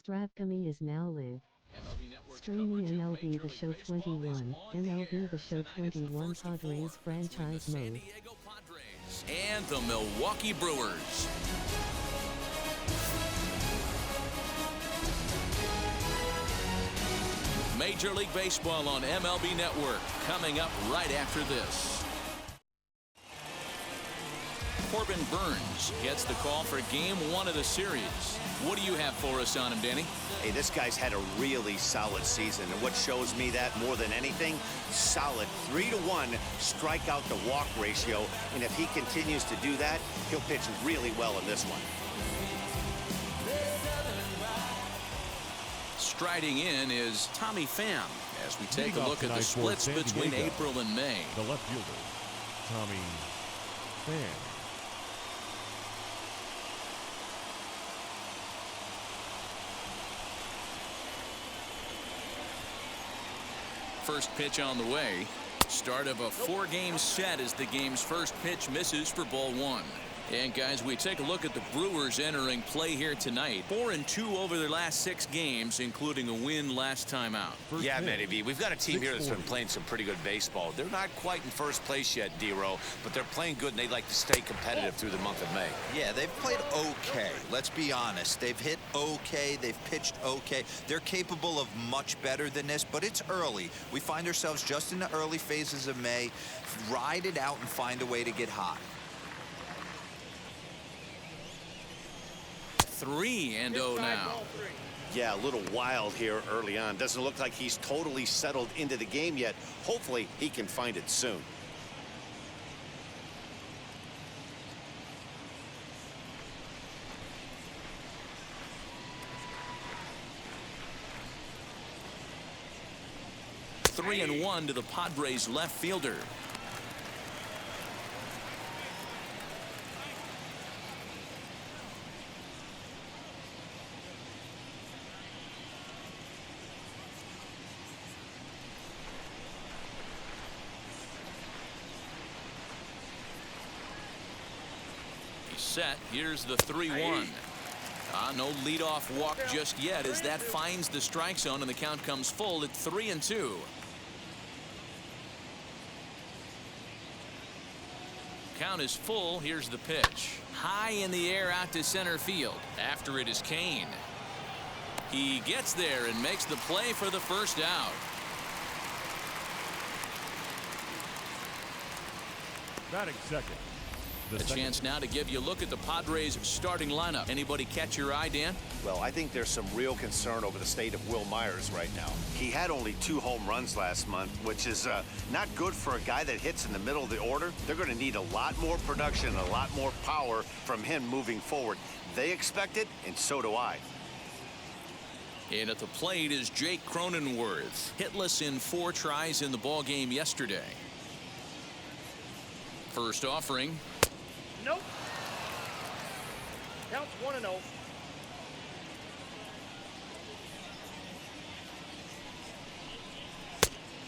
Stratgamy is now live. Streaming MLB The Show 21, MLB The Show 21 Padres franchise mode. And the Milwaukee Brewers. Major League Baseball on MLB Network coming up right after this. Corbin Burns gets the call for game 1 of the series. What do you have for us on him, Danny? Hey, this guy's had a really solid season, and what shows me that more than anything, solid 3-to-1 strikeout to walk ratio, and if he continues to do that, he'll pitch really well in this one. Striding in is Tommy Pham as we take a look at the splits between April and May. The left fielder, Tommy Pham. First pitch on the way. Start of a 4-game set as the game's first pitch misses for ball 1. And guys, we take a look at the Brewers entering play here tonight. 4-2 over their last 6 games, including a win last time out. Yeah, Matty V, we've got a team here that's been playing some pretty good baseball. They're not quite in first place yet, D-Row, but they're playing good, and they like to stay competitive through the month of May. Yeah, they've played okay. Let's be honest. They've hit okay. They've pitched okay. They're capable of much better than this, but it's early. We find ourselves just in the early phases of May. Ride it out and find a way to get hot. 3-0 now. Yeah, a little wild here early on. Doesn't look like he's totally settled into the game yet. Hopefully, he can find it soon. Three and 1 to the Padres left fielder. Set. Here's the 3-1. No leadoff walk just yet as that finds the strike zone and the count comes full at 3-2. Count is full. Here's the pitch. High in the air out to center field. After it is Kane. He gets there and makes the play for the first out. Batting second. A chance now to give you a look at the Padres starting lineup. Anybody catch your eye, Dan? Well, I think there's some real concern over the state of Will Myers right now. He had only 2 home runs last month, which is not good for a guy that hits in the middle of the order. They're going to need a lot more production, a lot more power from him moving forward. They expect it, and so do I. And at the plate is Jake Cronenworth. Hitless in 4 tries in the ballgame yesterday. First offering. Nope. Counts 1-0.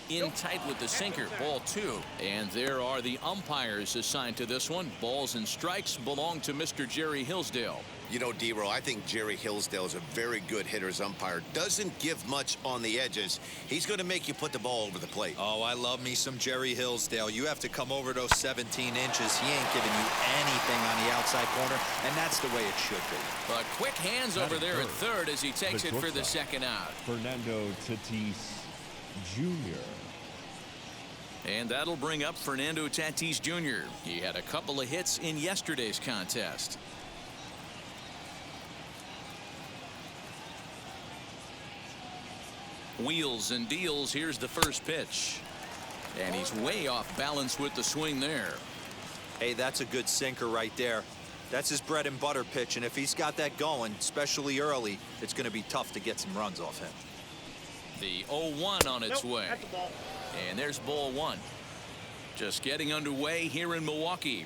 In tight with the sinker, ball 2. And there are the umpires assigned to this one. Balls and strikes belong to Mr. Jerry Hillsdale. You know, D-Row, I think Jerry Hillsdale is a very good hitter's umpire. Doesn't give much on the edges. He's going to make you put the ball over the plate. Oh, I love me some Jerry Hillsdale. You have to come over those 17 inches. He ain't giving you anything on the outside corner, and that's the way it should be. But quick hands over there at third as he takes it for the second out. Fernando Tatis Jr. And that'll bring up Fernando Tatis Jr. He had a couple of hits in yesterday's contest. Wheels and deals. Here's the first pitch. And he's way off balance with the swing there. Hey, that's a good sinker right there. That's his bread and butter pitch, and if he's got that going, especially early, it's going to be tough to get some runs off him. The 0-1 on its way. And there's ball 1. Just getting underway here in Milwaukee.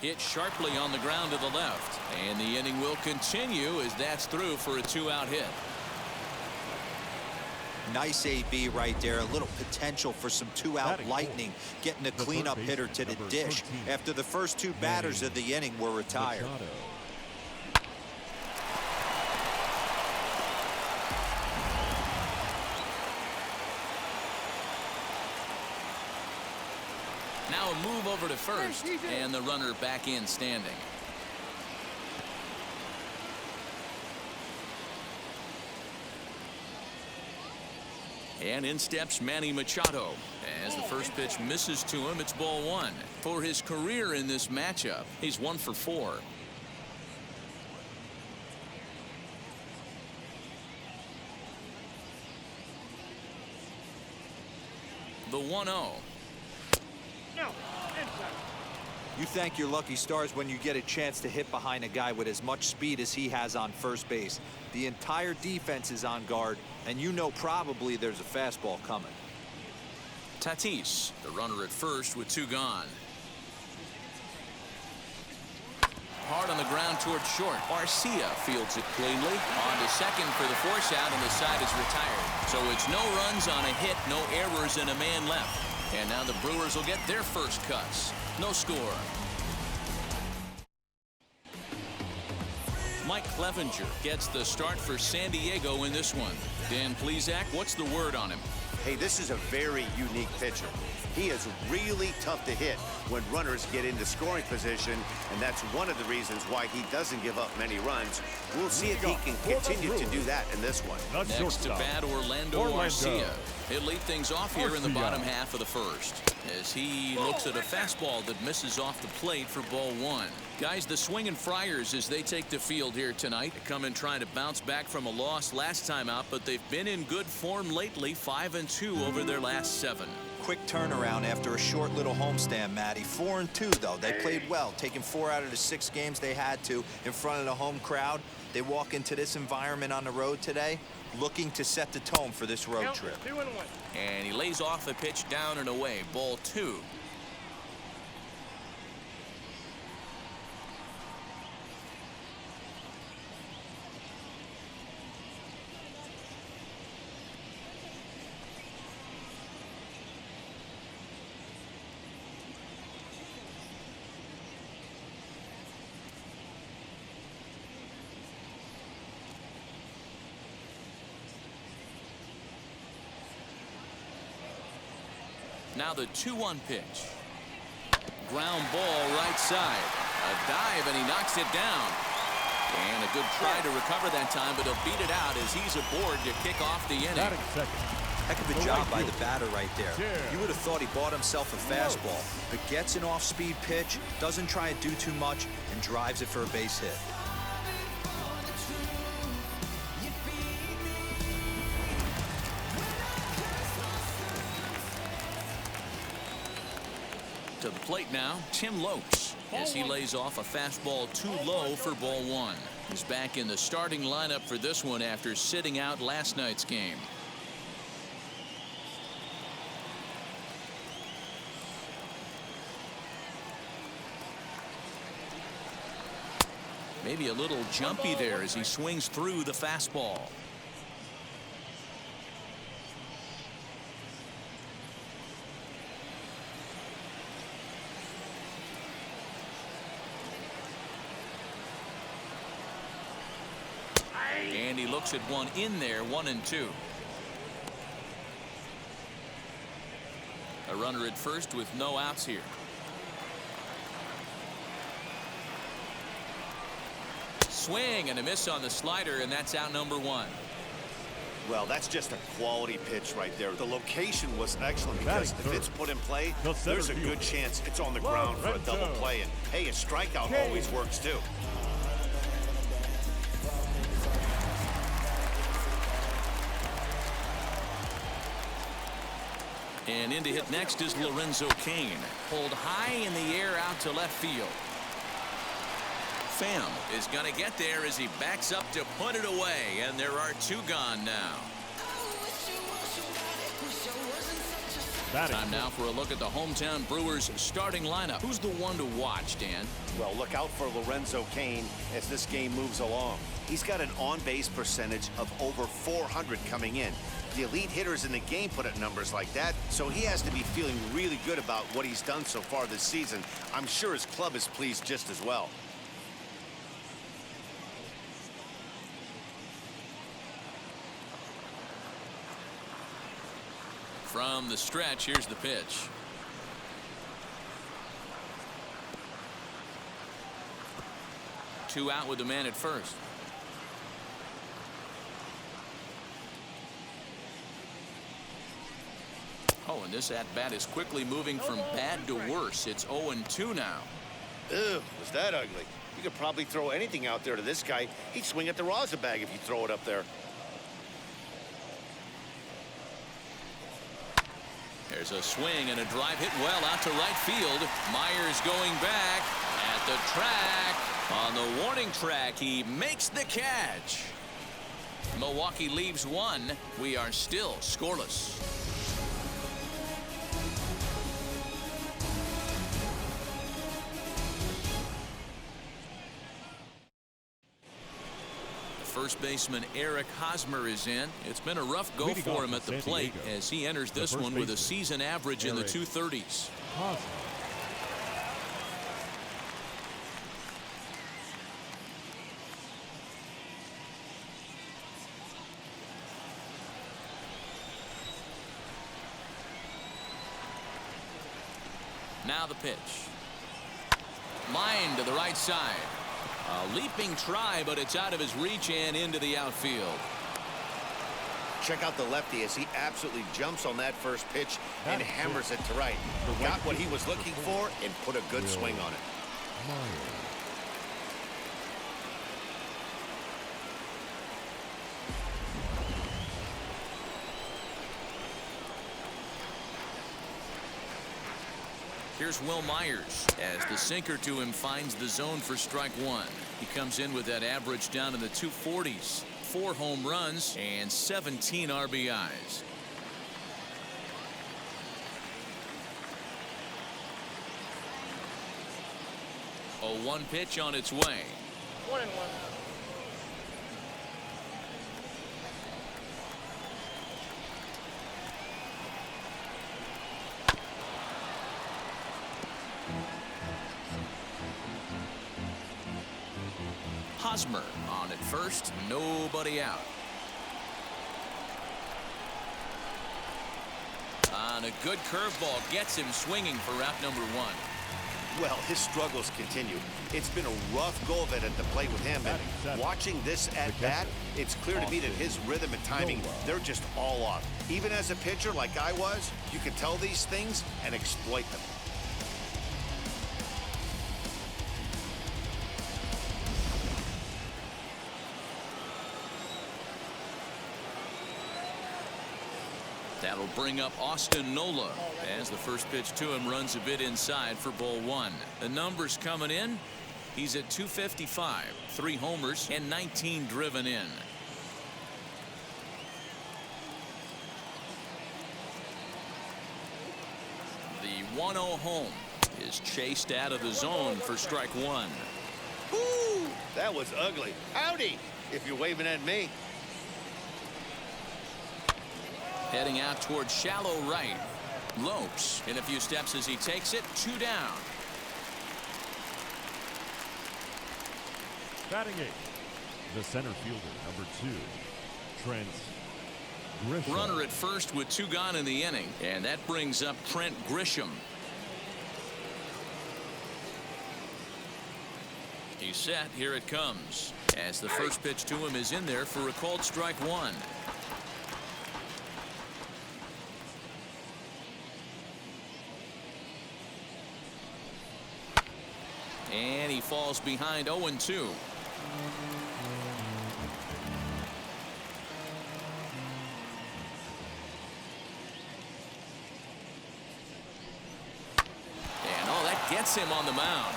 Hit sharply on the ground to the left. And the inning will continue as that's through for a 2-out hit. Nice AB right there. A little potential for some two-out Batting lightning, getting a cleanup hitter to the dish after the first two batters of the inning were retired. Machado. Now a move over to first, and the runner back in standing. And in steps Manny Machado. As the first pitch misses to him, it's ball one. For his career in this matchup, he's 1 for 4. The 1-0. You thank your lucky stars when you get a chance to hit behind a guy with as much speed as he has on first base. The entire defense is on guard, and you know probably there's a fastball coming. Tatis, the runner at first with 2 gone. Hard on the ground towards short. Garcia fields it cleanly. On to second for the force out, and the side is retired. So it's no runs on a hit, no errors, and a man left. And now the Brewers will get their first cuts. No score. Mike Clevenger gets the start for San Diego in this one. Dan Plesac, what's the word on him? Hey, this is a very unique pitcher. He is really tough to hit when runners get into scoring position, and that's one of the reasons why he doesn't give up many runs. We'll see if he can continue to do that in this one. Next to bat, Orlando Garcia. He'll lead things off here in the bottom half of the first, as he looks at a fastball that misses off the plate for ball one. Guys, the Swinging Friars, as they take the field here tonight, come in trying to bounce back from a loss last time out, but they've been in good form lately, 5-2 over their last 7. Quick turnaround after a short little homestand, Matty. 4-2, though. They played well, taking 4 out of the 6 games they had to in front of the home crowd. They walk into this environment on the road today looking to set the tone for this road trip. And he lays off the pitch down and away. Ball 2. Now the 2-1 pitch. Ground ball right side. A dive, and he knocks it down. And a good try to recover that time, but he'll beat it out as he's aboard to kick off the inning. Heck of a job by the batter right there. You would have thought he bought himself a fastball, but gets an off-speed pitch, doesn't try to do too much, and drives it for a base hit. To the plate now, Tim Lokes, as he lays off a fastball too low for ball one. He's back in the starting lineup for this one after sitting out last night's game. Maybe a little jumpy there as he swings through the fastball. And he looks at one in there, 1-2. A runner at first with no outs here. Swing and a miss on the slider, and that's out number 1. Well, that's just a quality pitch right there. The location was excellent because if it's put in play, there's a good chance it's on the ground for a double play. And hey, a strikeout always works too. And in to hit next is Lorenzo Cain. Pulled high in the air out to left field. Pham is going to get there as he backs up to put it away. And there are 2 gone now. Time now for a look at the hometown Brewers starting lineup. Who's the one to watch, Dan? Well, look out for Lorenzo Cain as this game moves along. He's got an on-base percentage of over 400 coming in. The elite hitters in the game put up numbers like that, so he has to be feeling really good about what he's done so far this season. I'm sure his club is pleased just as well. From the stretch, here's the pitch. Two out with the man at first. Oh, and this at-bat is quickly moving from bad to worse. It's 0-2 now. Ew, was that ugly? You could probably throw anything out there to this guy. He'd swing at the rosin bag if you throw it up there. There's a swing and a drive hit well out to right field. Myers going back at the track. On the warning track, he makes the catch. Milwaukee leaves one. We are still scoreless. First baseman Eric Hosmer is in. It's been a rough go for him at the plate as he enters this one with a season average in the 230s. Now the pitch. Line to the right side. A leaping try, but it's out of his reach and into the outfield. Check out the lefty as he absolutely jumps on that first pitch and hammers it to right. Got what he was looking for and put a good swing on it. Here's Will Myers as the sinker to him finds the zone for strike one. He comes in with that average down in the 240s. 4 home runs and 17 RBIs. A 1 pitch on its way. 1-1. Hosmer on at first, nobody out. On a good curveball gets him swinging for route number 1. Well, his struggles continue. It's been a rough go of it at the plate with him, and watching this at bat, it's clear to me that his rhythm and timing, they're just all off. Even as a pitcher like I was, you can tell these things and exploit them. That'll bring up Austin Nola as the first pitch to him runs a bit inside for ball 1. The numbers coming in. He's at 255, 3 homers and 19 driven in. The 1-0 home is chased out of the zone for strike 1. Woo! That was ugly. Howdy, if you're waving at me. Heading out towards shallow right. Lopes in a few steps as he takes it. 2 down. Batting 8, the center fielder, number 2, Trent Grisham. Runner at first with 2 gone in the inning, and that brings up Trent Grisham. He's set. Here it comes as the first pitch to him is in there for a called strike 1. And he falls behind 0-2. And that gets him on the mound.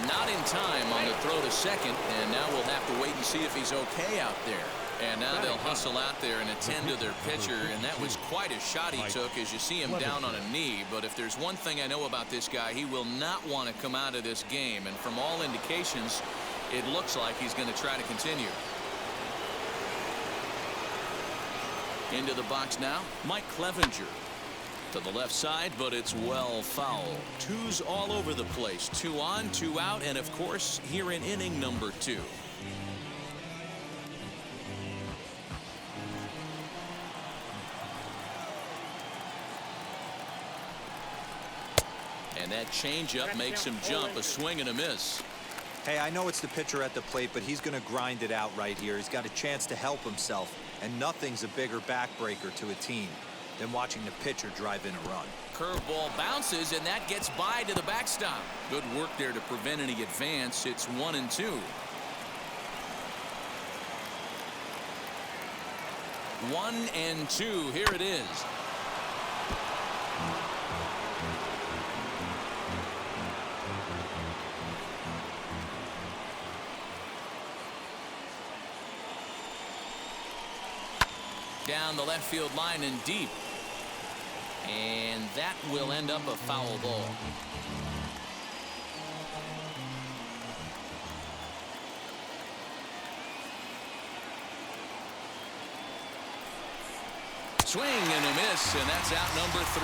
Not in time on the throw to second, and now we'll have to wait and see if he's okay out there. And now they'll hustle out there and attend to their pitcher, and that was quite a shot he took as you see him down on a knee. But if there's one thing I know about this guy, he will not want to come out of this game. And from all indications, It looks like he's going to try to continue. Into the box now, Mike Clevenger. To the left side, but it's well foul. Twos all over the place. 2 on, 2 out, and of course, here in inning number 2. And that changeup makes him jump. A swing and a miss. Hey, I know it's the pitcher at the plate, but he's going to grind it out right here. He's got a chance to help himself, and nothing's a bigger backbreaker to a team than watching the pitcher drive in a run. Curveball bounces, and that gets by to the backstop. Good work there to prevent any advance. It's 1-2. 1-2. Here it is. Down the left field line and deep. And that will end up a foul ball. Swing and a miss, and that's out number 3.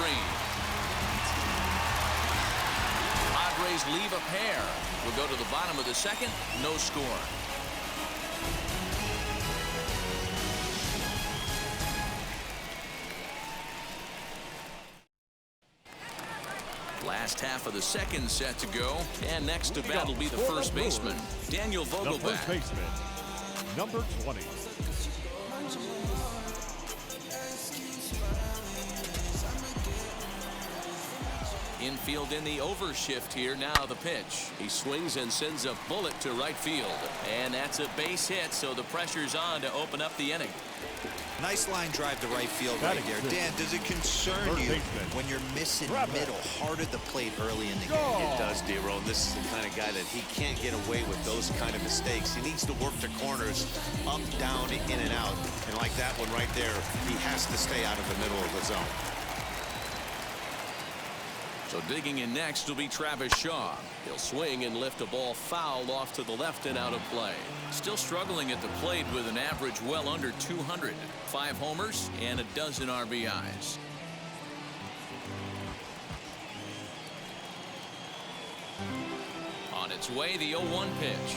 Padres leave a pair. We'll go to the bottom of the second. No score. Last half of the second set to go, and next to bat will be the first baseman, Daniel The Vogelback. first baseman, number 20. Infield in the overshift here. Now the pitch. He swings and sends a bullet to right field. And that's a base hit, so the pressure's on to open up the inning. Nice line drive to right field right there. Dan, does it concern you when you're missing middle hard at the plate early in the game? It does, D-Roll. This is the kind of guy that he can't get away with those kind of mistakes. He needs to work the corners up, down, in and out. And like that one right there, he has to stay out of the middle of the zone. So digging in next will be Travis Shaw. He'll swing and lift a ball foul off to the left and out of play. Still struggling at the plate with an average well under 200. 5 homers and a dozen RBIs. On its way, the 0-1 pitch.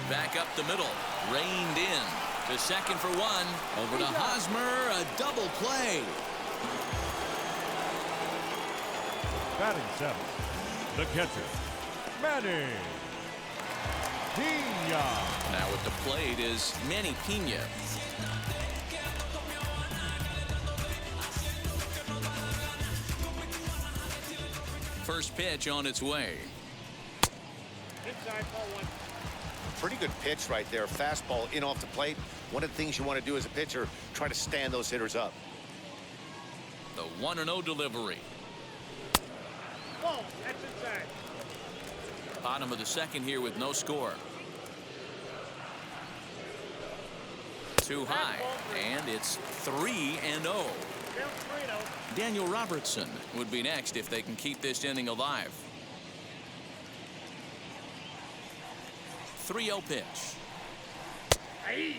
Back up the middle. Reined in. To second for 1. Over to Hosmer. A double play. Batting 7th, the catcher, Manny Pina. Now at the plate is Manny Pina. First pitch on its way. Inside, ball 1. Pretty good pitch right there. Fastball in off the plate. One of the things you want to do as a pitcher, try to stand those hitters up. The 1-0 delivery. Ball, that's inside. Bottom of the second here with no score. Too high, and it's 3-0. Down 3-0. Daniel Robertson would be next if they can keep this inning alive. 3-0 pitch. Aye.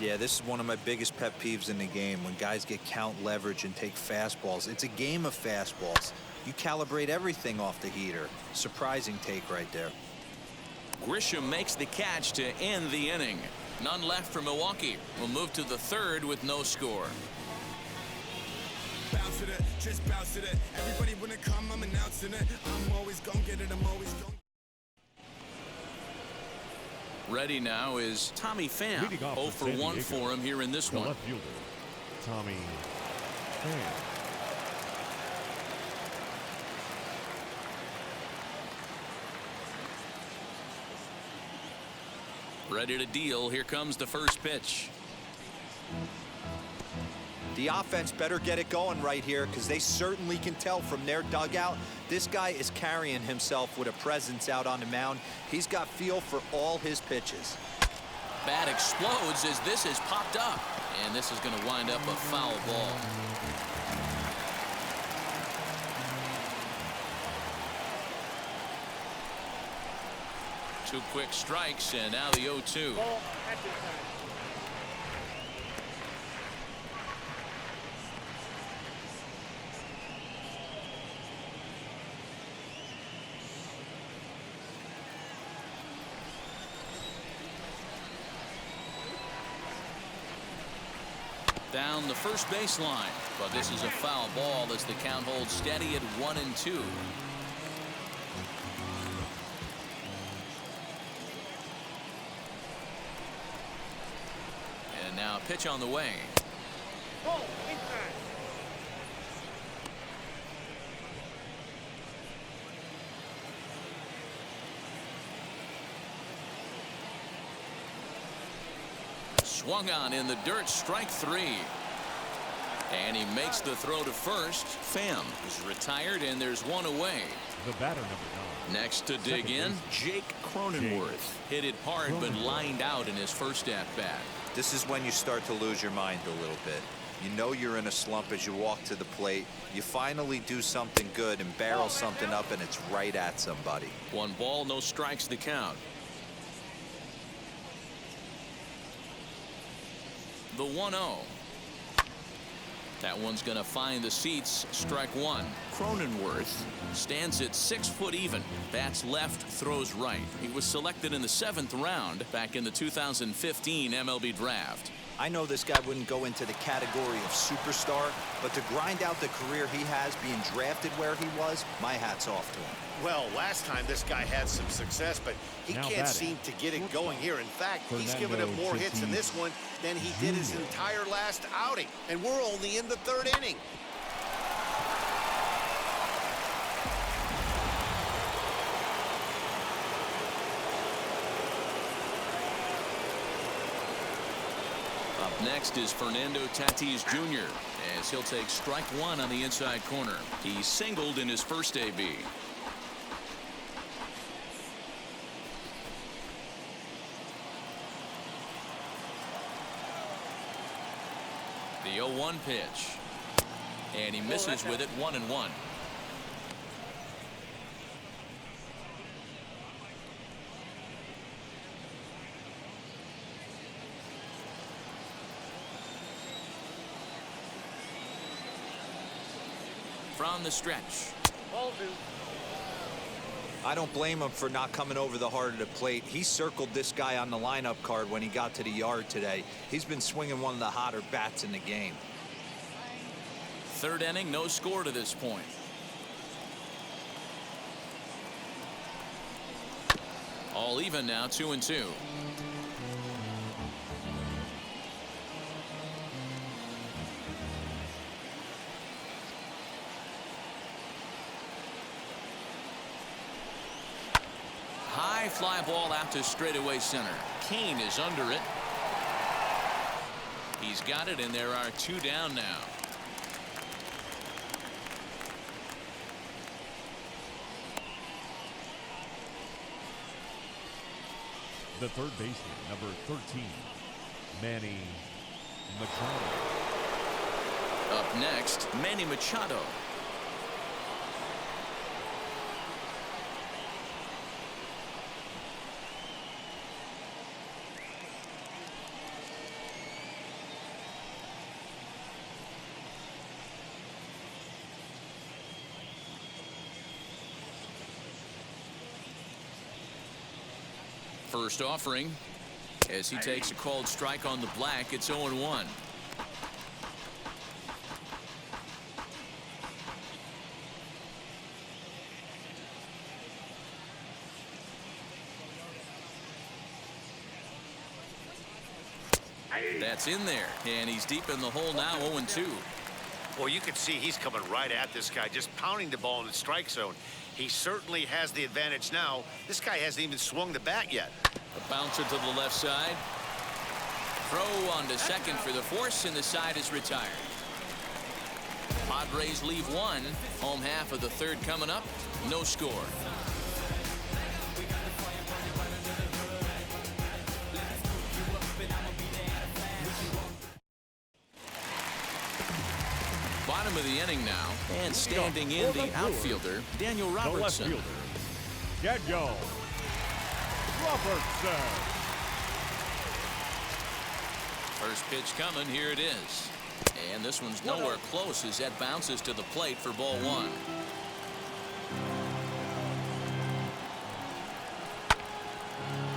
Yeah, this is one of my biggest pet peeves in the game, when guys get count leverage and take fastballs. It's a game of fastballs. You calibrate everything off the heater. Surprising take right there. Grisham makes the catch to end the inning. None left for Milwaukee. We'll move to the third with no score. Bounce to it, just bounce to it. Everybody wanna come, I'm announcing it. I'm always gonna get it, I'm always gonna. Ready now is Tommy Pham. Leading off 0 for for San 1 Diego, for him here in this the one. left fielder, Tommy Pham. Ready to deal. Here comes the first pitch. The offense better get it going right here, because they certainly can tell from their dugout this guy is carrying himself with a presence out on the mound. He's got feel for all his pitches. Bat explodes as this is popped up, and this is going to wind up a foul ball. 2 quick strikes, and now the 0-2. Ball at this time. Down the first baseline, but this is a foul ball as the count holds steady at 1-2. And now a pitch on the way. Ball inside. Swung on in the dirt, strike 3. And he makes the throw to first. Pham is retired, and there's 1 away. The batter, number 9. Next to dig in, Jake Cronenworth. Hit it hard, but lined out in his first at-bat. This is when you start to lose your mind a little bit. You know you're in a slump as you walk to the plate. You finally do something good and barrel something up, and it's right at somebody. 1 ball, no strikes the count. The 1-0. That one's going to find the seats. Strike 1. Cronenworth stands at 6 foot even. Bats left, throws right. He was selected in the 7th round back in the 2015 MLB draft. I know this guy wouldn't go into the category of superstar, but to grind out the career he has being drafted where he was, my hat's off to him. Well, last time this guy had some success, but he Now can't batting. seem to get it going here. In fact, he's Fernando given up more hits in Tatis this one than he did his Jr. entire last outing. And we're only in the 3rd inning. Up next is Fernando Tatis Jr. as he'll take strike 1 on the inside corner. He singled in his first AB. The 0-1 pitch. And he misses with it, 1-1. From the stretch. Ball 2. I don't blame him for not coming over the heart of the plate. He circled this guy on the lineup card when he got to the yard today. He's been swinging one of the hotter bats in the game. 3rd inning, no score to this point. All even now, 2-2. High fly ball out to straightaway center. Kane is under it. He's got it, and there are 2 down now. The 3rd baseman, number 13, Manny Machado. Up next, Manny Machado. First offering as he takes a called strike on the black. It's 0-1. That's in there, and he's deep in the hole now. 0-2. Well, you can see he's coming right at this guy, just pounding the ball in the strike zone. He certainly has the advantage now. This guy hasn't even swung the bat yet. A bouncer to the left side. Throw on to second for the force, and the side is retired. Padres leave 1. Home half of the 3rd coming up. No score. Bottom of the inning now, and standing in the outfielder, Daniel The left Robertson. fielder, Daniel Robertson. First pitch coming. Here it is. And this one's nowhere close as that bounces to the plate for ball one.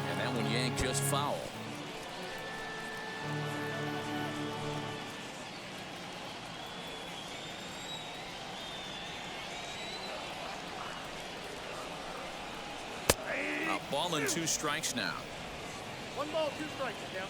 And that one yanked just foul. A ball and 2 strikes now. 1 ball, 2 strikes now.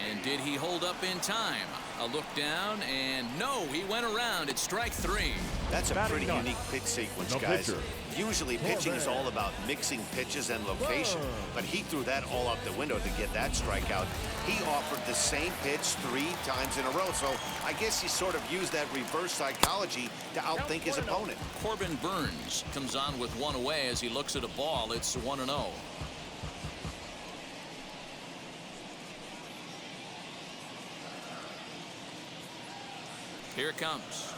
And did he hold up in time? A look down, and no, he went around. It's strike 3. That's a pretty unique pitch sequence, No guys. pitcher. Usually pitching is all about mixing pitches and location, but he threw that all out the window to get that strikeout. He offered the same pitch 3 times in a row, so I guess he sort of used that reverse psychology to outthink his opponent. Corbin Burns comes on with 1 away as he looks at a ball. It's 1-0. Here it comes.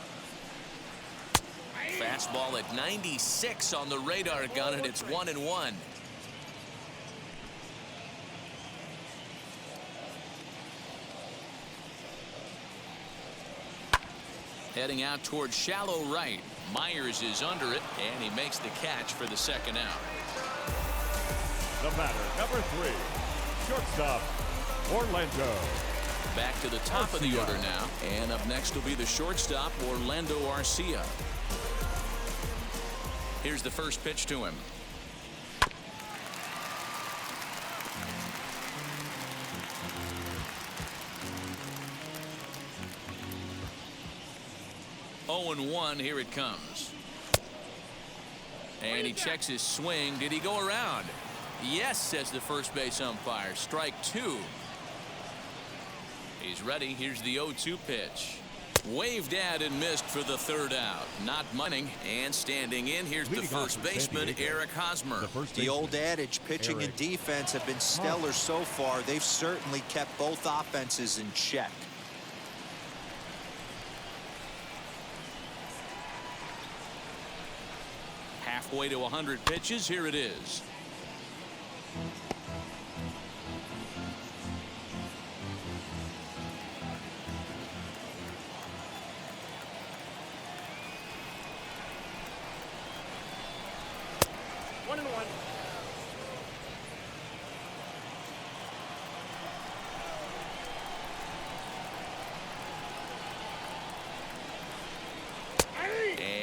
Fastball at 96 on the radar gun, and it's 1-1. Heading out towards shallow right. Myers is under it, and he makes the catch for the second out. The batter, number 3, shortstop, Orlando. Back to the top of the order now, and up next will be the shortstop, Orlando Arcia. Here's the first pitch to him. Oh and 1. Here it comes. And he checks his swing. Did he go around? Yes, says the first base umpire. Strike 2. He's ready. Here's the 0-2 pitch. Waved at and missed for the third out. Not munning. And standing in, here's the first baseman, Eric Hosmer. The old adage, pitching and defense have been stellar so far. They've certainly kept both offenses in check. Halfway to 100 pitches. Here it is.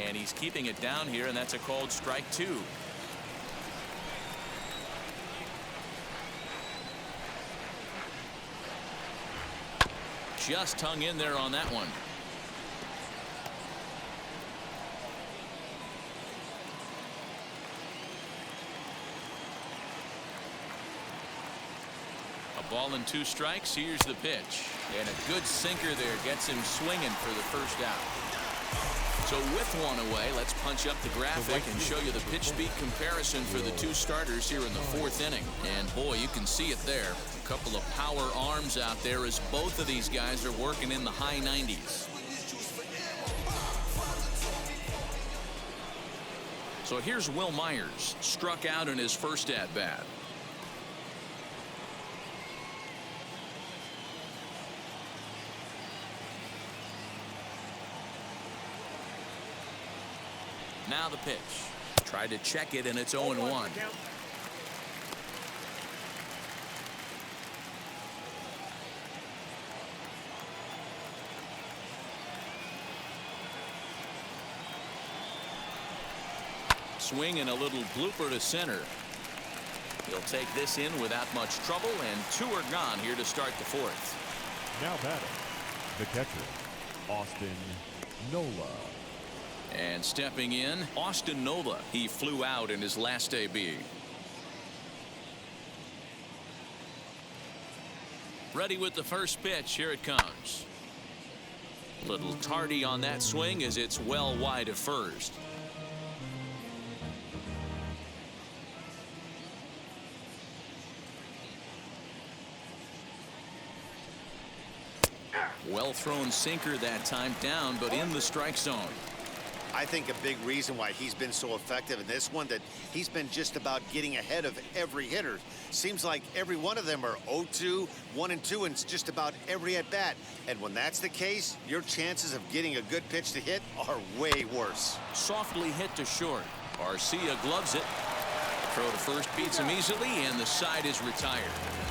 And he's keeping it down here, and that's a called strike 2. Just hung in there on that one. A ball and 2 strikes. Here's the pitch. And a good sinker there gets him swinging for the first out. So with 1 away, let's punch up the graphic and show you the pitch speed comparison for the 2 starters here in the 4th inning. And boy, you can see it there. A couple of power arms out there as both of these guys are working in the high 90s. So here's Will Myers, struck out in his first at-bat. Now the pitch. Tried to check it, and it's 0-1. Swing and a little blooper to center. He'll take this in without much trouble, and 2 are gone here to start the 4th. Now batting, the catcher, Austin Nola. And stepping in, Austin Nola. He flew out in his last AB. Ready with the first pitch. Here it comes. Little tardy on that swing as it's well wide of first. Well thrown sinker that time, down but in the strike zone. I think a big reason why he's been so effective in this one, that he's been just about getting ahead of every hitter. Seems like every one of them are 0-2, 1-2, and just about every at-bat. And when that's the case, your chances of getting a good pitch to hit are way worse. Softly hit to short. Arcia gloves it. Throw to first beats him easily, and the side is retired.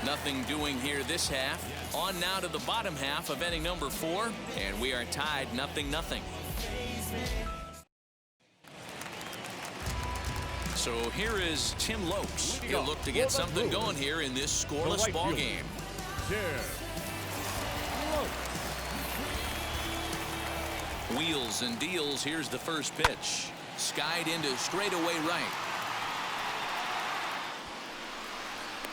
Nothing doing here this half. On now to the bottom half of inning number 4, and we are tied 0-0. So here is Tim Lopes. He'll look to get something going here in this scoreless ball game. Wheels and deals. Here's the first pitch. Skied into straightaway right.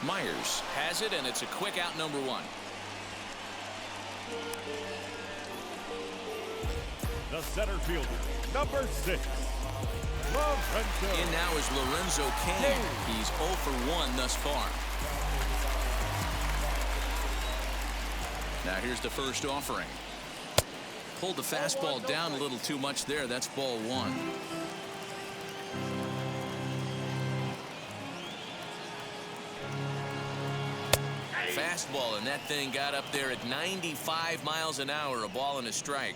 Myers has it, and it's a quick out, number 1. The center fielder, number 6. Lorenzo. In now is Lorenzo Cain. He's 0 for 1 thus far. Now here's the first offering. Pulled the fastball down a little too much there. That's ball 1. Fastball, and that thing got up there at 95 miles an hour. A ball and a strike.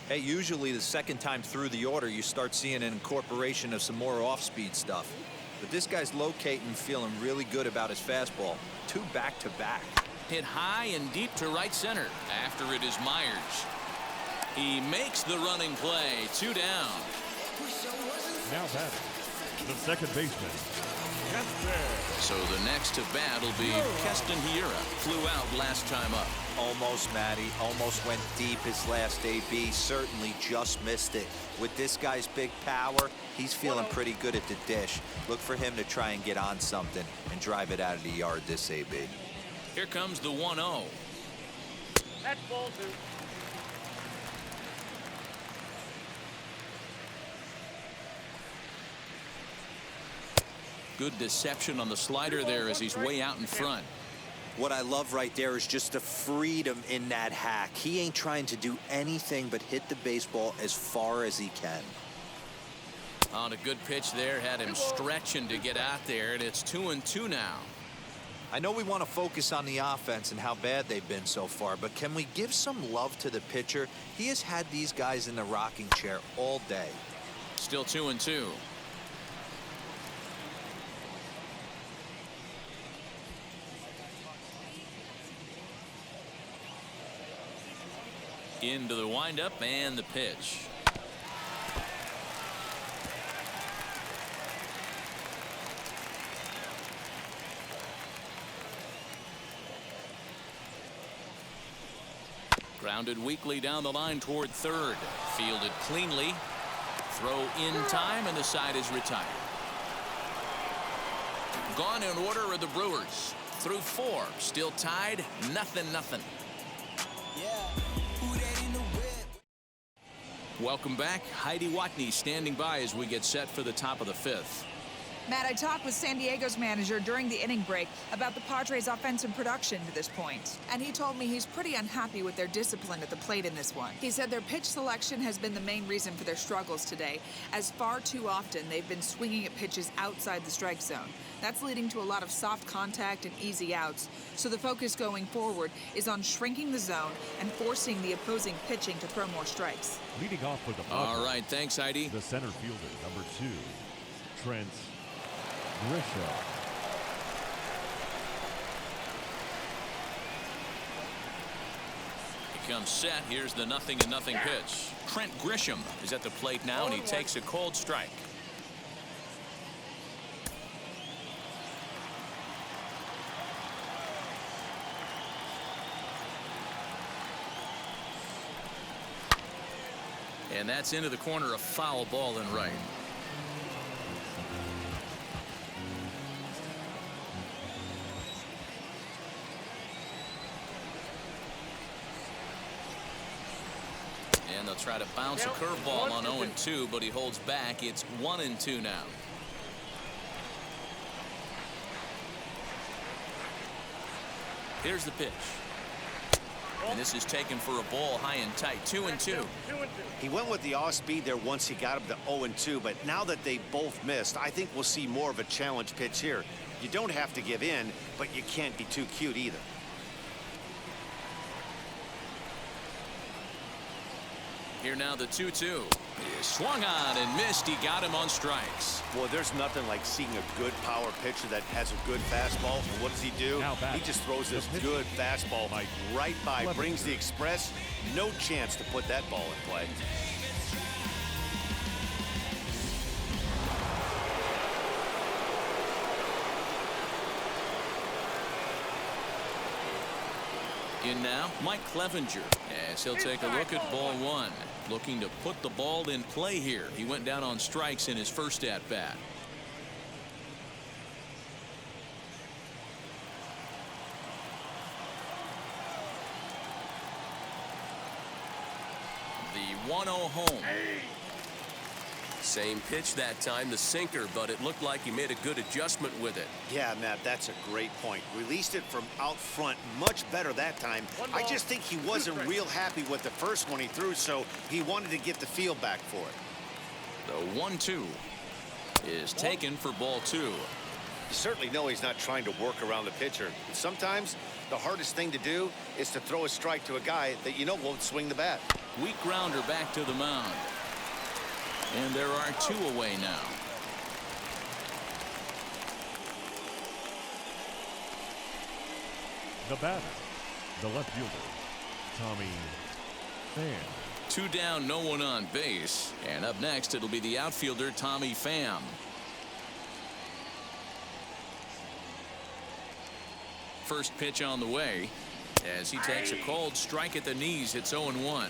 Hey, usually the second time through the order, you start seeing an incorporation of some more off-speed stuff. But this guy's locating, feeling really good about his fastball. 2 back-to-back. Hit high and deep to right center. After it is Myers. He makes the running play. 2 down. Now batting, the second baseman. So the next to bat will be Keston Hiura. Flew out last time up. Almost, Matty. Almost went deep his last AB. Certainly just missed it. With this guy's big power, he's feeling pretty good at the dish. Look for him to try and get on something and drive it out of the yard this AB. Here comes the 1-0. That's ball 2. Good deception on the slider there as he's way out in front. What I love right there is just the freedom in that hack. He ain't trying to do anything but hit the baseball as far as he can. On a good pitch there, had him stretching to get out there, and it's 2-2 now. I know we want to focus on the offense and how bad they've been so far, but can we give some love to the pitcher? He has had these guys in the rocking chair all day. Still 2-2. Into the windup and the pitch. Grounded weakly down the line toward third. Fielded cleanly. Throw in time, and the side is retired. Gone in order are the Brewers. Through 4. Still tied. 0-0. Welcome back. Heidi Watney standing by as we get set for the top of the 5th. Matt, I talked with San Diego's manager during the inning break about the Padres' offensive production to this point, and he told me he's pretty unhappy with their discipline at the plate in this one. He said their pitch selection has been the main reason for their struggles today, as far too often they've been swinging at pitches outside the strike zone. That's leading to a lot of soft contact and easy outs, so the focus going forward is on shrinking the zone and forcing the opposing pitching to throw more strikes. Leading off with the All right, thanks, Heidi. The center fielder, number 2, Trent Grisham. He comes set. Here's the 0-0 pitch. Trent Grisham is at the plate now, and he takes a cold strike. And that's into the corner, a foul ball in right. And they'll try to bounce a curveball on 0-2, but he holds back. It's 1-2 now. Here's the pitch. And this is taken for a ball high and tight. 2-2. He went with the off speed there once he got him to 0-2, but now that they both missed, I think we'll see more of a challenge pitch here. You don't have to give in, but you can't be too cute either. Here now the 2-2. He swung on and missed. He got him on strikes. Boy, there's nothing like seeing a good power pitcher that has a good fastball. And what does he do? He just throws this good fastball right by, brings the express. No chance to put that ball in play. In now, Mike Clevenger, as he'll take a look at ball one. Looking to put the ball in play here. He went down on strikes in his first at-bat. The 1-0 home. Same pitch that time, the sinker, but it looked like he made a good adjustment with it. Yeah, Matt, that's a great point. Released it from out front much better that time. I just think he wasn't real happy with the first one he threw, so he wanted to get the feel back for it. The 1-2 is taken for ball two. You certainly know he's not trying to work around the pitcher. And sometimes the hardest thing to do is to throw a strike to a guy that you know won't swing the bat. Weak grounder back to the mound. And there are two away now. The batter, the left fielder, Tommy Pham. Two down, no one on base. And up next, it'll be the outfielder, Tommy Pham. First pitch on the way as he takes a cold strike at the knees. It's 0-1.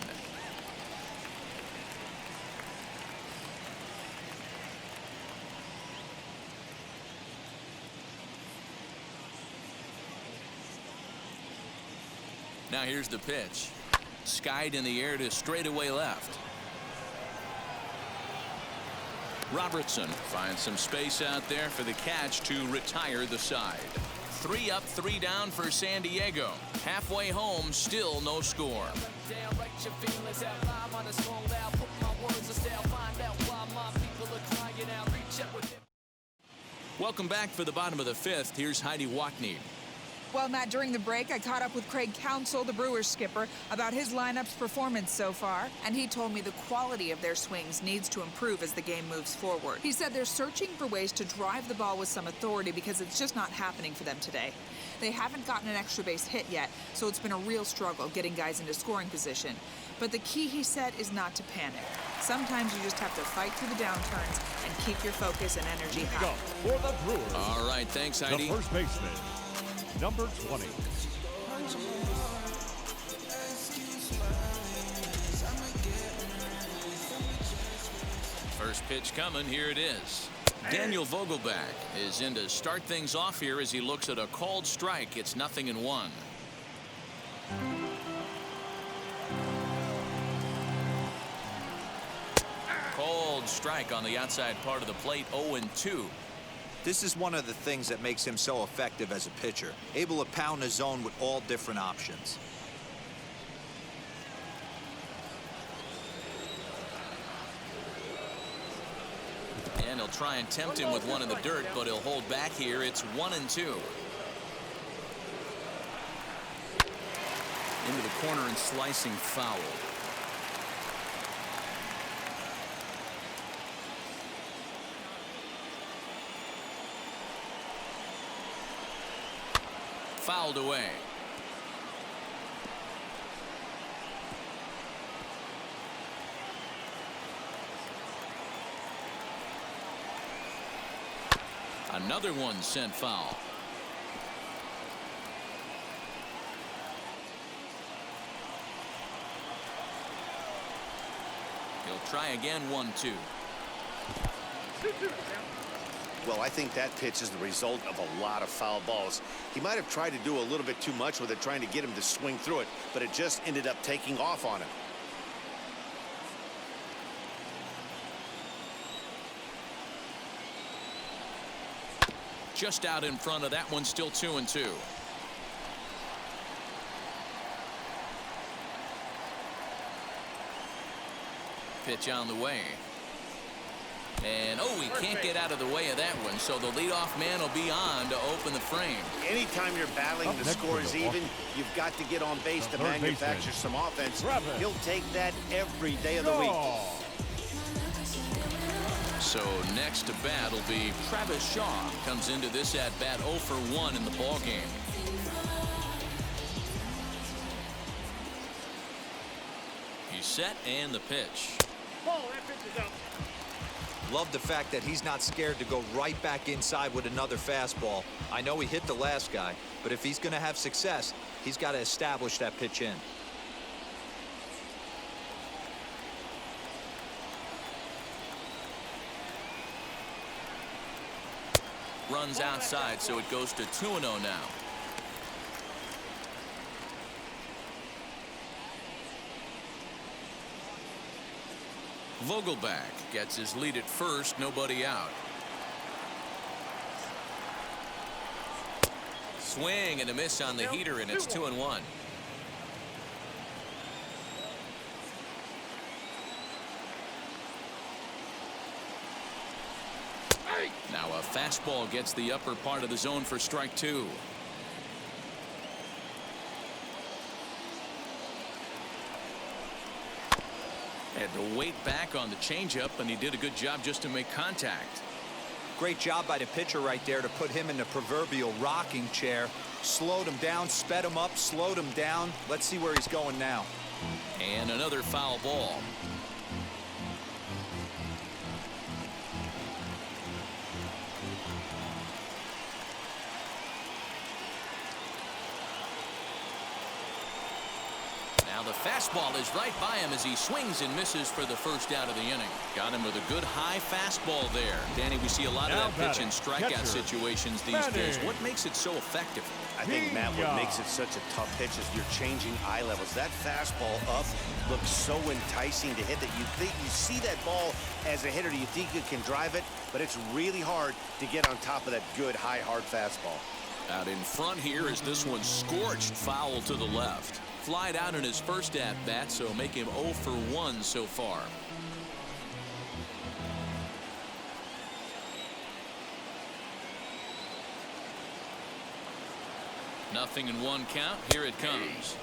Now here's the pitch. Skied in the air to straightaway left. Robertson finds some space out there for the catch to retire the side. 3 up, 3 down for San Diego. Halfway home, still no score. Welcome back for the bottom of the 5th. Here's Heidi Watney. Well, Matt, during the break, I caught up with Craig Counsell, the Brewers skipper, about his lineup's performance so far, and he told me the quality of their swings needs to improve as the game moves forward. He said they're searching for ways to drive the ball with some authority because it's just not happening for them today. They haven't gotten an extra base hit yet, so it's been a real struggle getting guys into scoring position. But the key, he said, is not to panic. Sometimes you just have to fight through the downturns and keep your focus and energy high. Go for the Brewers. All right, thanks, Heidi. The first baseman, number 20. First pitch coming. Here it is. Daniel Vogelback is in to start things off here as he looks at a called strike. It's 0-1. Called strike on the outside part of the plate. 0-2. This is one of the things that makes him so effective as a pitcher, able to pound the zone with all different options. And he'll try and tempt him with one in the dirt, but he'll hold back here. It's 1-2. Into the corner and slicing foul. Fouled away. Another one sent foul. He'll try again. 1-2. Well, I think that pitch is the result of a lot of foul balls. He might have tried to do a little bit too much with it, trying to get him to swing through it, but it just ended up taking off on him. Just out in front of that one, still 2-2. Pitch on the way. And, oh, he can't get out of the way of that one, so the leadoff man will be on to open the frame. Anytime you're battling, the score is even, you've got to get on base to manufacture some offense. He'll take that every day of the week. So next to bat will be Travis Shaw. Comes into this at-bat 0 for 1 in the ballgame. He's set and the pitch. Ball, that pitch is out. Love the fact that he's not scared to go right back inside with another fastball. I know he hit the last guy, but if he's going to have success, he's got to establish that pitch in. Runs outside, so it goes to 2-0 now. Vogelback gets his lead at first, nobody out. Swing and a miss on the heater, and it's 2-1. Now a fastball gets the upper part of the zone for strike 2. Had to wait back on the changeup, and he did a good job just to make contact. Great job by the pitcher right there to put him in the proverbial rocking chair. Slowed him down, sped him up, slowed him down. Let's see where he's going now. And another foul ball. The fastball is right by him as he swings and misses for the first out of the inning. Got him with a good high fastball there. Danny, we see a lot of that pitch in strikeout situations these days. What makes it so effective? I think, Matt, what makes it such a tough pitch is you're changing eye levels. That fastball up looks so enticing to hit that you think you see that ball as a hitter. You think you can drive it, but it's really hard to get on top of that good high hard fastball. Out in front here is this one scorched foul to the left. Flied out in his first at-bat, so make him 0 for 1 so far. Nothing in one count. Here it comes.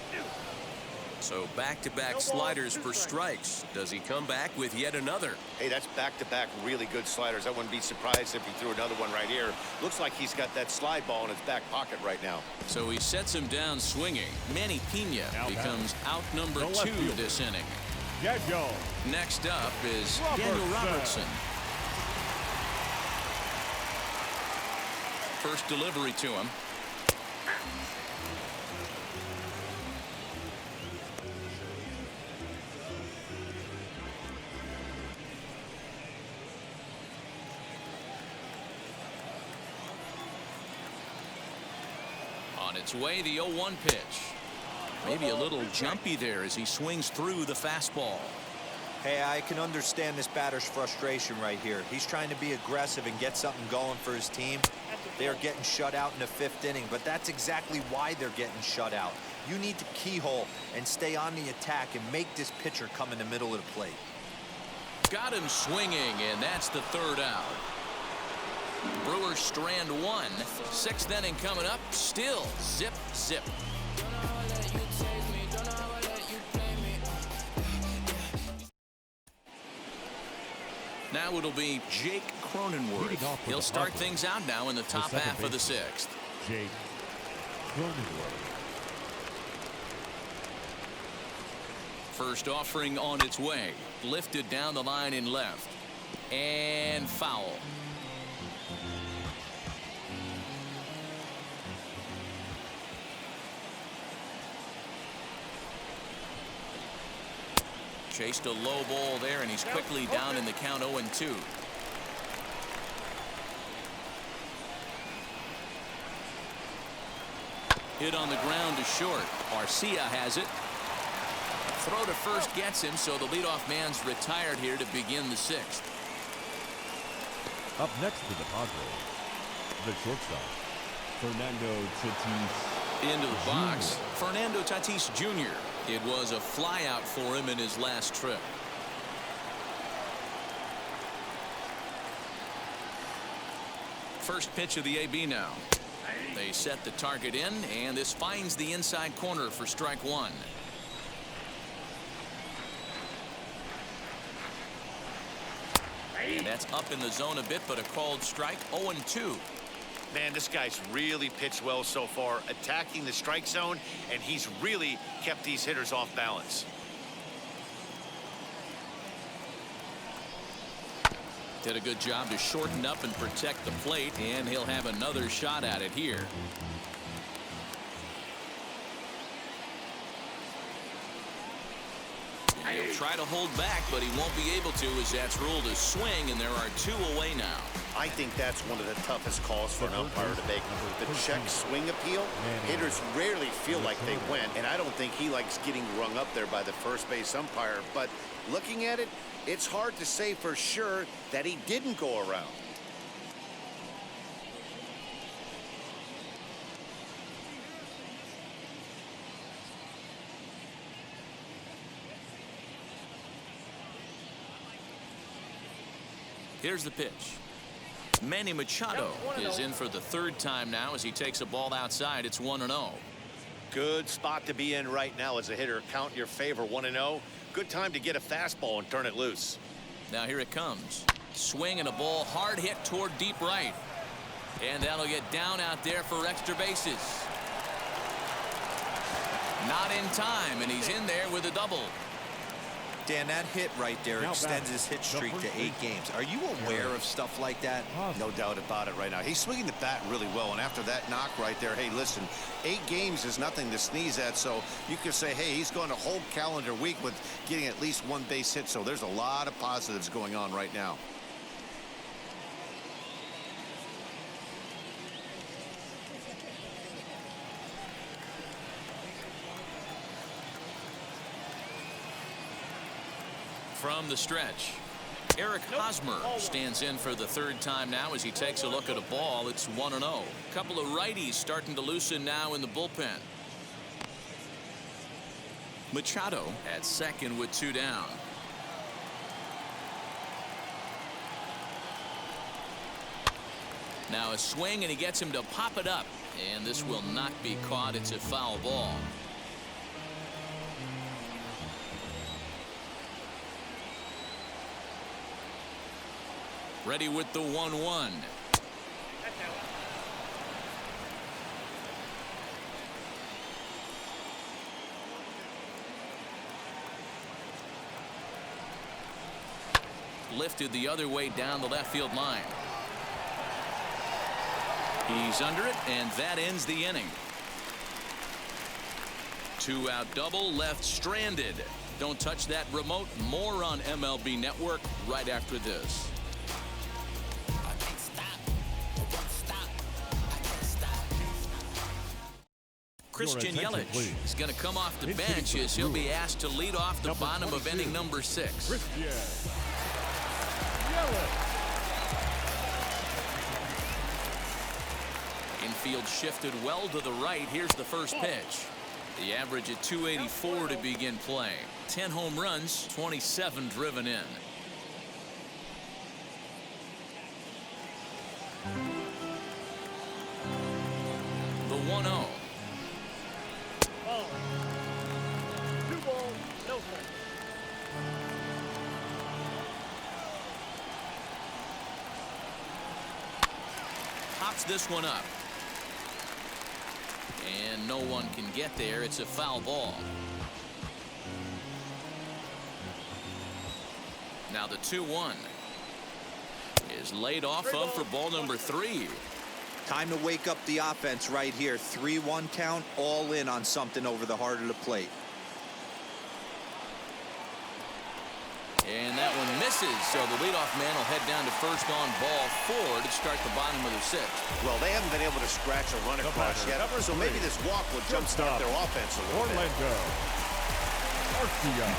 So back-to-back sliders for strikes. Does he come back with yet another? Hey, that's back-to-back really good sliders. I wouldn't be surprised if he threw another one right here. Looks like he's got that slide ball in his back pocket right now. So he sets him down swinging. Manny Pena becomes out number 2 this inning. Next up is Daniel Robertson. First delivery to him. On its way, the 0-1 pitch. Maybe a little jumpy there as he swings through the fastball. Hey, I can understand this batter's frustration right here. He's trying to be aggressive and get something going for his team. They are getting shut out in the 5th inning, but that's exactly why they're getting shut out. You need to keyhole and stay on the attack and make this pitcher come in the middle of the plate. Got him swinging, and that's the 3rd out. Brewers strand 1. 6th inning coming up. Still zip, zip. Now it'll be Jake Cronenworth. He'll start things out now in the top half of the 6th. Jake Cronenworth. First offering on its way. Lifted down the line in left. And foul. Chased a low ball there, and he's quickly down in the count 0-2. Hit on the ground to short. Arcia has it. Throw to first gets him, so the leadoff man's retired here to begin the 6th. Up next for the Padres, the shortstop, Fernando Tatis. Into the box, Fernando Tatis Jr. It was a flyout for him in his last trip. First pitch of the AB now. They set the target in, and this finds the inside corner for strike one. And that's up in the zone a bit, but a called strike. 0-2. Man, this guy's really pitched well so far, attacking the strike zone, and he's really kept these hitters off balance. Did a good job to shorten up and protect the plate, and he'll have another shot at it here. He'll try to hold back, but he won't be able to, as that's ruled a swing, and there are 2 away now. I think that's one of the toughest calls for an umpire to make. The check swing appeal. Hitters rarely feel like they went, and I don't think he likes getting rung up there by the first base umpire. But looking at it, it's hard to say for sure that he didn't go around. Here's the pitch. Manny Machado is in for the 3rd time now as he takes a ball outside. It's 1-0. Good spot to be in right now as a hitter. Count your favor. 1-0. Good time to get a fastball and turn it loose. Now here it comes. Swing and a ball hard hit toward deep right. And that'll get down out there for extra bases. Not in time, and he's in there with a double. Dan, that hit right there extends his hit streak to 8 games. Are you aware of stuff like that? No doubt about it right now. He's swinging the bat really well, and after that knock right there, hey, listen, 8 games is nothing to sneeze at, so you could say, hey, he's going a whole calendar week with getting at least 1 base hit, so there's a lot of positives going on right now. From the stretch, Eric Hosmer stands in for the 3rd time now as he takes a look at a ball. It's 1-0. A couple of righties starting to loosen now in the bullpen. Machado at second with 2 down. Now a swing, and he gets him to pop it up, and this will not be caught. It's a foul ball. Ready with the 1-1. Lifted the other way down the left field line. He's under it, and that ends the inning. 2-out double left stranded. Don't touch that remote. More on MLB Network right after this. Christian Yelich is going to come off the bench as he'll be asked to lead off the bottom of inning number 6. Infield shifted well to the right. Here's the first pitch. The average at 284 to begin play. 10 home runs, 27 driven in. The 1-0. Pops this one up. And no one can get there. It's a foul ball. Now the 2-1 is laid off of for ball number 3. Time to wake up the offense right here. 3-1 count, all in on something over the heart of the plate. And that one misses, so the leadoff man will head down to first on ball 4 to start the bottom of the 6th. Well, they haven't been able to scratch a run across yet, so maybe this walk will jumpstart their offense a little bit.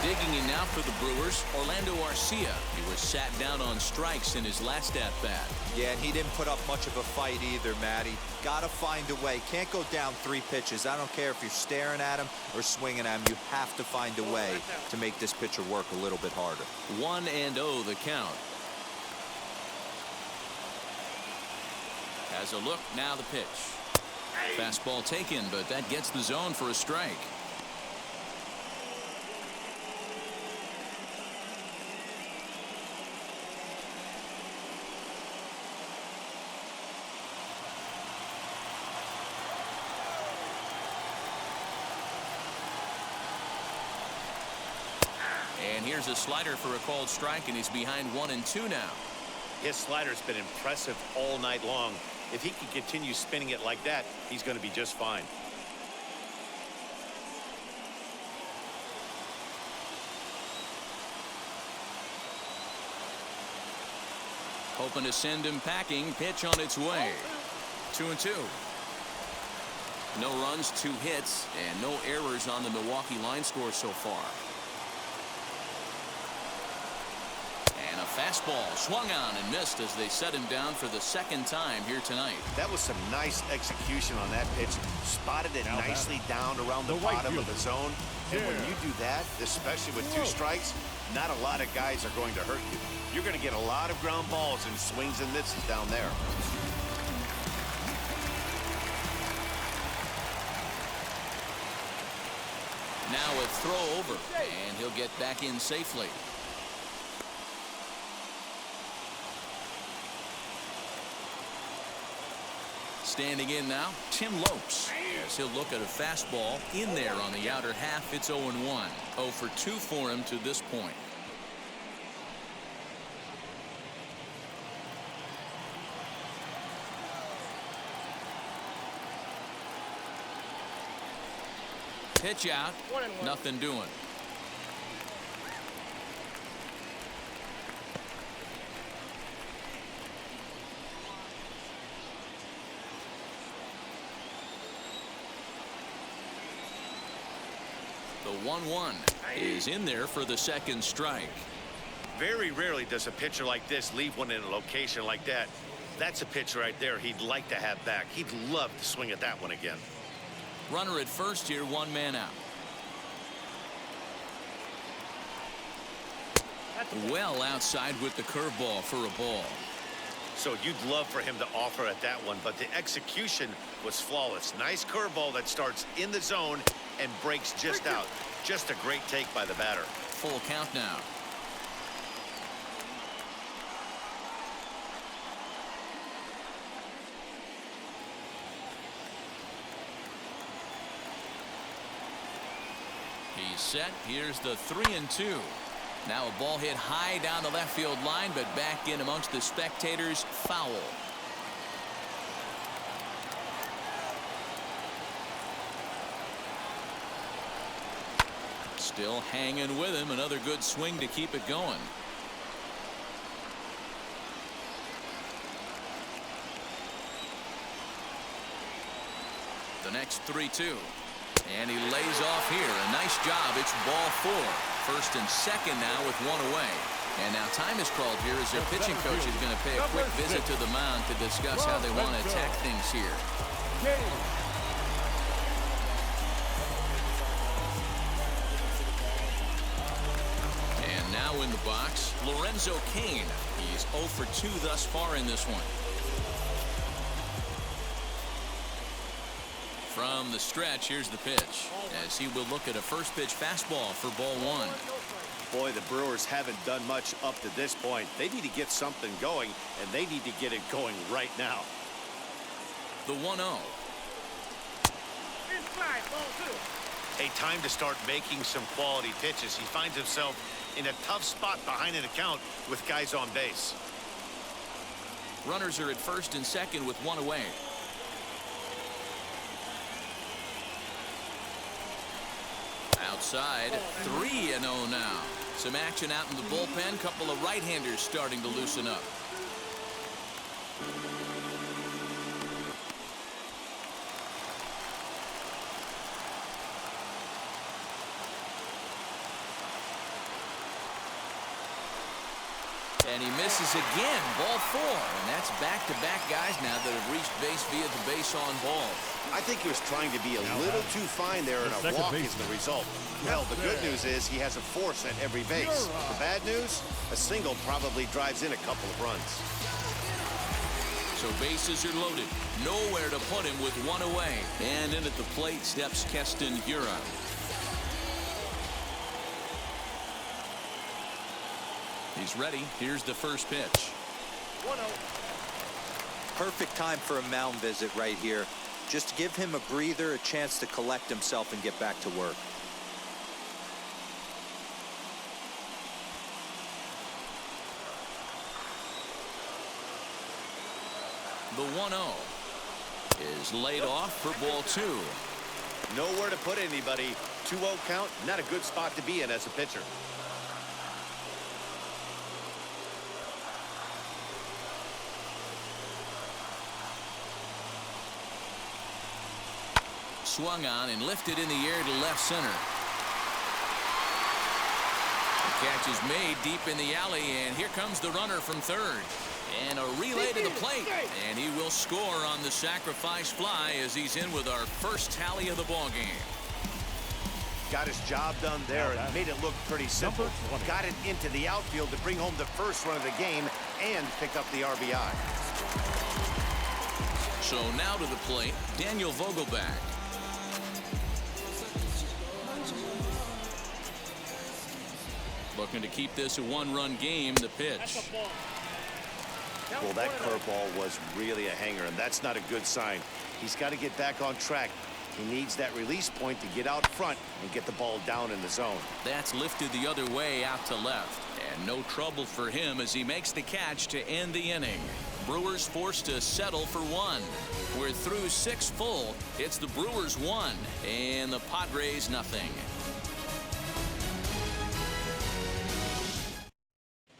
Digging in now for the Brewers, Orlando Arcia. He was sat down on strikes in his last at-bat. Yeah, and he didn't put up much of a fight either, Matty. Gotta find a way. Can't go down 3 pitches. I don't care if you're staring at him or swinging at him. You have to find a way to make this pitcher work a little bit harder. 1-0 the count. Has a look, now the pitch. Fastball taken, but that gets the zone for a strike. And here's a slider for a called strike, and he's behind 1-2 now. His slider's been impressive all night long. If he can continue spinning it like that, he's going to be just fine. Hoping to send him packing. Pitch on its way. 2-2. No runs, 2 hits, and no errors on the Milwaukee line score so far. And a fastball swung on and missed as they set him down for the 2nd time here tonight. That was some nice execution on that pitch. Spotted it nicely down around the bottom of the zone. And when you do that, especially with 2 strikes, not a lot of guys are going to hurt you. You're going to get a lot of ground balls and swings and misses down there. Now a throw over, and he'll get back in safely. Standing in now, Tim Lopes, as he'll look at a fastball in there on the outer half. It's 0-1. 0 for 2 for him to this point. Pitch out, nothing doing. The 1-1 is in there for the 2nd strike. Very rarely does a pitcher like this leave one in a location like that. That's a pitch right there he'd like to have back. He'd love to swing at that one again. Runner at first here, 1 man out. Well outside with the curveball for a ball. So you'd love for him to offer at that one, but the execution was flawless. Nice curveball that starts in the zone and breaks just out. Just a great take by the batter. Full count now. He's set. Here's the 3-2. Now a ball hit high down the left field line, but back in amongst the spectators. Foul. Still hanging with him. Another good swing to keep it going. The next 3-2. And he lays off here. A nice job. It's ball 4. 1st and 2nd now with 1 away. And now time is called here as their pitching coach is going to pay a quick visit to the mound to discuss how they want to attack things here. And now in the box, Lorenzo Cain. He's 0 for 2 thus far in this one. From the stretch, here's the pitch as he will look at a first pitch fastball for ball 1. Boy, the Brewers haven't done much up to this point. They need to get something going, and they need to get it going right now. The 1-0. A time to start making some quality pitches. He finds himself in a tough spot behind an account with guys on base. Runners are at 1st and 2nd with 1 away. Outside, 3-0 now. Some action out in the bullpen. Couple of right-handers starting to loosen up. And he misses again. Ball 4. And that's back-to-back guys now that have reached base via the base on ball. I think he was trying to be a little too fine there, and a walk is the result. Well, the good news is he has a force at every base. The bad news, a single probably drives in a couple of runs. So bases are loaded. Nowhere to put him with one away. And in at the plate steps Keston Hiura. He's ready. Here's the first pitch. 1-0. Perfect time for a mound visit right here. Just give him a breather, a chance to collect himself and get back to work. The 1-0 is laid off for ball 2. Nowhere to put anybody. 2-0 count, not a good spot to be in as a pitcher. Swung on and lifted in the air to left center. The catch is made deep in the alley, and here comes the runner from third. And a relay to the plate, and he will score on the sacrifice fly as he's in with our first tally of the ball game. Got his job done there and made it look pretty simple. Got it into the outfield to bring home the first run of the game and pick up the RBI. So now to the plate, Daniel Vogelback. Looking to keep this a one-run game. The pitch. Well, that curveball was really a hanger, and that's not a good sign. He's got to get back on track. He needs that release point to get out front and get the ball down in the zone. That's lifted the other way out to left. And no trouble for him as he makes the catch to end the inning. Brewers forced to settle for one. We're through 6 full. It's the Brewers 1 and the Padres nothing.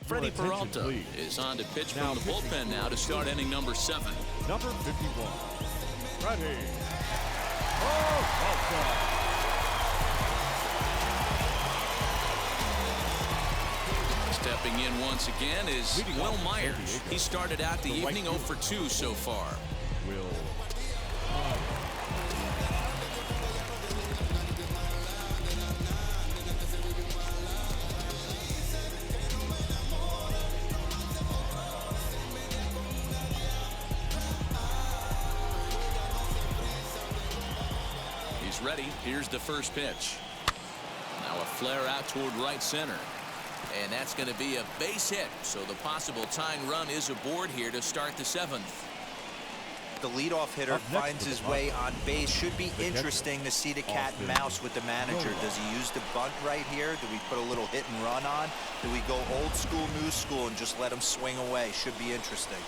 Freddie Peralta is on to pitch from the bullpen now to start inning number 7. Number 51, Freddie Peralta. Stepping in once again is Will Myers. He started out the evening 0 for 2 so far. Will. He's ready. Here's the first pitch. Now a flare out toward right center. And that's going to be a base hit. So the possible tying run is aboard here to start the 7th. The leadoff hitter finds his way on base. Should be interesting to see the cat and mouse with the manager. Does he use the bunt right here? Do we put a little hit and run on? Do we go old school, new school, and just let him swing away? Should be interesting.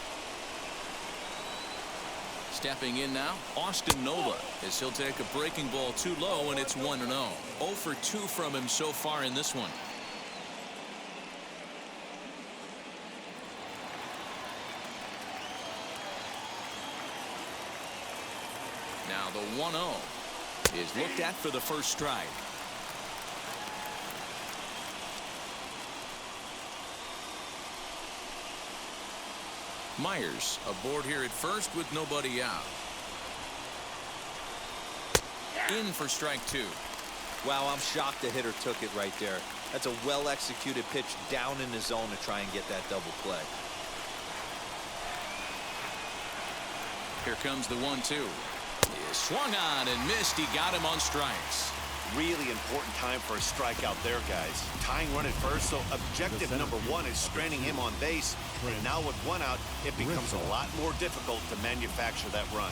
Stepping in now, Austin Nola, as he'll take a breaking ball too low, and it's 1-0. 0 for 2 from him so far in this one. Now the 1-0 is looked at for the first strike. Myers aboard here at first with nobody out. In for strike 2. Wow, I'm shocked the hitter took it right there. That's a well-executed pitch down in the zone to try and get that double play. Here comes the 1-2. He swung on and missed. He got him on strikes. Really important time for a strikeout there, guys. Tying run at first, so objective number 1 is stranding him on base. And now with 1 out, it becomes a lot more difficult to manufacture that run.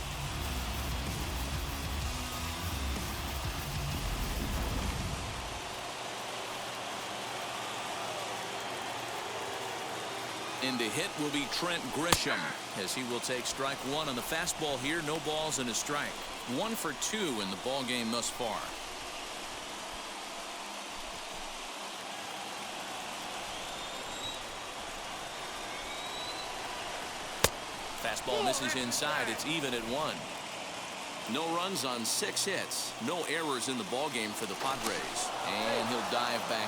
In to hit will be Trent Grisham, as he will take strike 1 on the fastball here. No balls and a strike. 1 for 2 in the ball game thus far. Fastball misses inside. It's even at 1. No runs on 6 hits. No errors in the ball game for the Padres. And he'll dive back